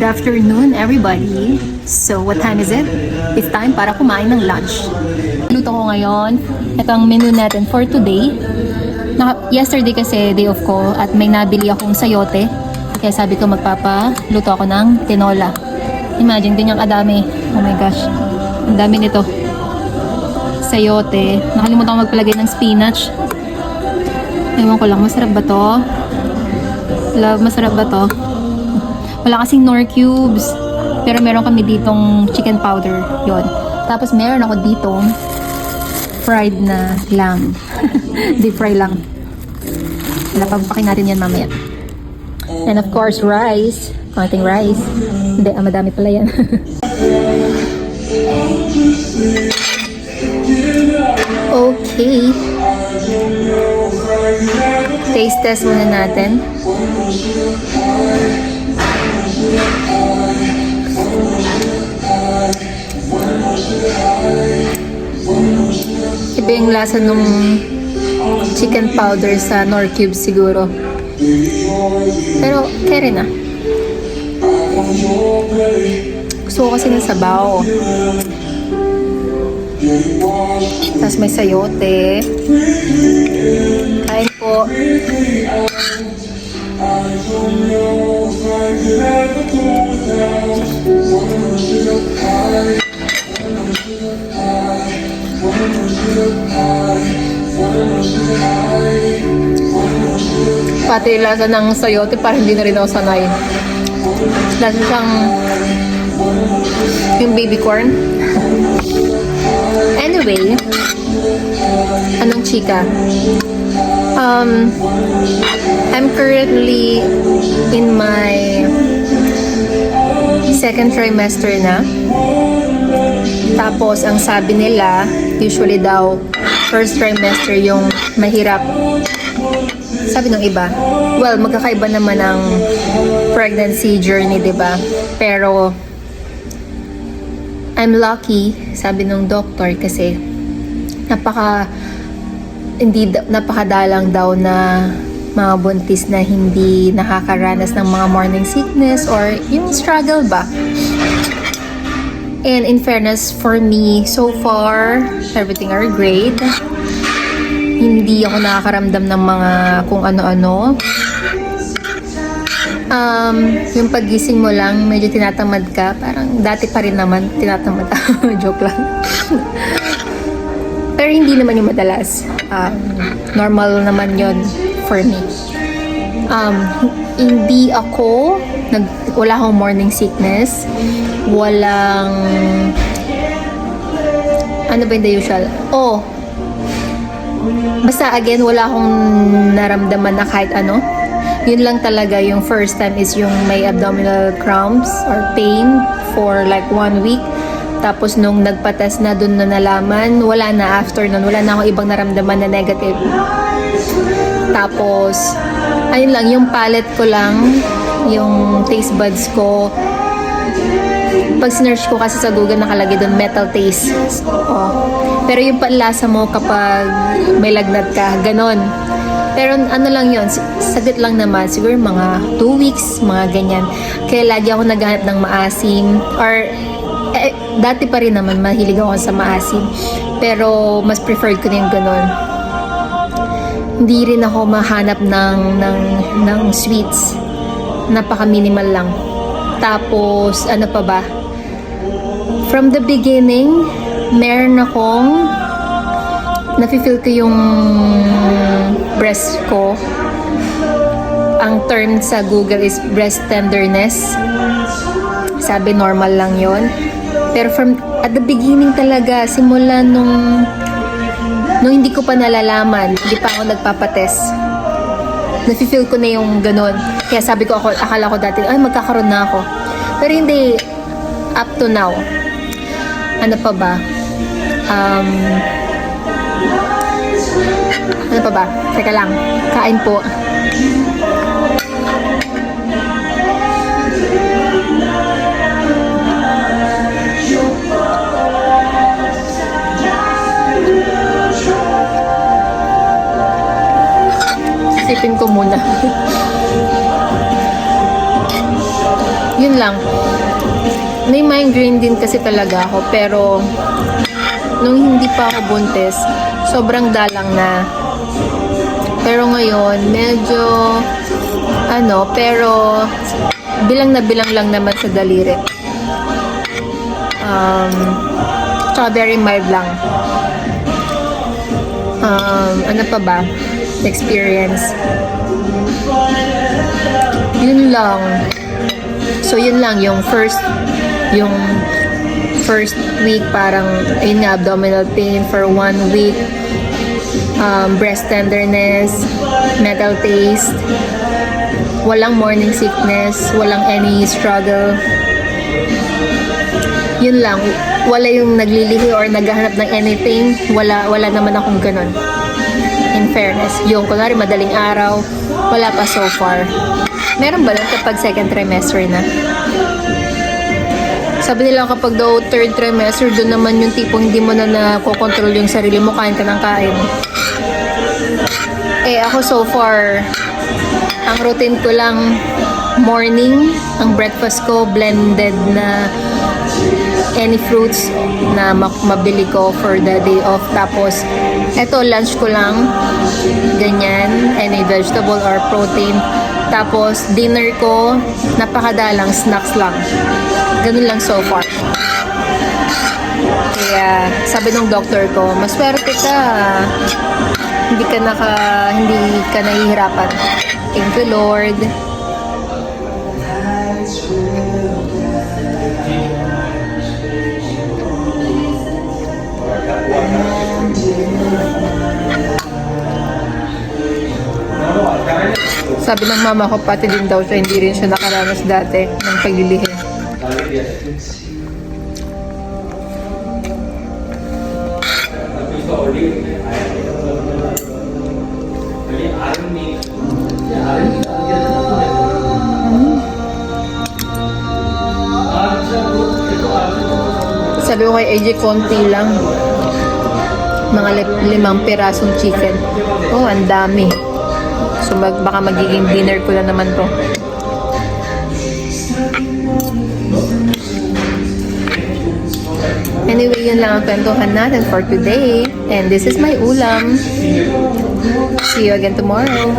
Good afternoon, everybody. So, what time is it? It's time para kumain ng lunch. Luto ko ngayon. Ito ang menu natin for today. Yesterday kasi day off ko at may nabili akong sayote. Kaya sabi ko magpapaluto ako ng tinola. Imagine, ganyang kadami. Oh my gosh. Ang dami nito. Sayote. Nakalimutan ko magpalagay ng spinach. Ewan ko lang, masarap ba to? Love, masarap ba to? Wala kasing Knorr cubes. Pero meron kami ditong chicken powder. Yon. Tapos meron ako ditong fried na lamb. Deep fry lang. Napagpakin natin yan mamaya. And of course, rice. Konting rice. Hindi, madami pala yan. Okay. Taste test muna natin. Iba yung lasa nung chicken powder sa Knorr cubes siguro. Pero, kaya rin ah. Gusto ko kasi ng sabaw. Tapos may sayote. Kain po. Pati lasa ng sayote parang hindi na rin ako sanay. Lasa siyang yung baby corn. Anyway, anong chika? I'm currently in my second trimester na. Tapos, ang sabi nila, usually daw, first trimester yung mahirap. Sabi ng iba, well, magkakaiba naman ang pregnancy journey, diba? Pero, I'm lucky, sabi ng doctor, kasi napakadalang daw na mga buntis na hindi nakakaranas ng mga morning sickness or yung struggle ba. And in fairness, for me, so far, everything are great. Hindi ako nakakaramdam ng mga kung ano-ano. Yung pagising mo lang, medyo tinatamad ka. Parang dati pa rin naman, tinatamad. Joke lang. Pero hindi naman yung madalas. Normal naman yon for me. Hindi ako, wala akong morning sickness. Walang, ano ba yung the usual? Basta again, wala akong naramdaman na kahit ano. Yun lang talaga, yung first time is yung may abdominal cramps or pain for like 1 week. Tapos nung nagpa-test na, dun na nalaman, wala na after nun. Wala na akong ibang naramdaman na negative. Tapos, ayun lang, yung palate ko lang, yung taste buds ko, pag sinearch ko kasi sa Google nakalagay doon metal taste. Pero yung panlasa mo kapag may lagnat ka, ganon. Pero ano lang yon, saglit lang naman, siguro mga 2 weeks, mga ganyan. Kaya lagi ako naghahanap ng maasim, or dati pa rin naman mahilig ako sa maasim. Pero mas preferred ko na yung ganon. Hindi rin ako mahanap ng sweets. Napaka-minimal lang. Tapos, ano pa ba? From the beginning, meron akong nafe-feel ko yung breast ko. Ang term sa Google is breast tenderness. Sabi normal lang yon. Pero at the beginning talaga, simula nung hindi ko pa nalalaman, hindi pa ako nagpapatest, nafe-feel ko na yung ganun. Kaya sabi ko, akala ko dati, ay magkakaroon na ako. Pero hindi, up to now. Ano pa ba? Ano pa ba? Teka lang, kain po. Sipin ko muna. Yun lang. May migraine din kasi talaga ako, pero nung hindi pa ako buntis, sobrang dalang na. Pero ngayon, medyo pero bilang na bilang lang naman sa daliri. Tsaka very mild lang. Ano pa ba? Experience. Yun lang. So, yun lang. Yung first week, parang, ayun nga, abdominal pain for 1 week. Breast tenderness, metal taste, walang morning sickness, walang any struggle. Yun lang. Wala yung naglilihi or naghahanap ng anything. Wala naman akong ganun. In fairness. Yung kunwari madaling araw, wala pa so far. Meron ba lang kapag second trimester na? Sabi nila kapag daw third trimester, doon naman yung tipong hindi mo na nakokontrol yung sarili mo, kain ka ng kain. Ako so far, ang routine ko lang morning, ang breakfast ko blended na any fruits na mabili ko for the day off. Tapos, eto lunch ko lang, ganyan, any vegetable or protein. Tapos, dinner ko, napakadalang, snacks lang. Ganun lang so far. Kaya, sabi ng doctor ko, maswerte ka. Hindi ka nahihirapan. Thank you, Lord. Sabi ng mama ko, pati din daw siya, hindi rin siya nakaranas dati ng paglilihim. Sabi ko kay AJ, konti lang. Mga 5 pirasong chicken. Oh, ang dami. So, baka magiging dinner ko na naman to. Anyway, yun lang ang kwentuhan natin for today. And this is my ulam. See you again tomorrow.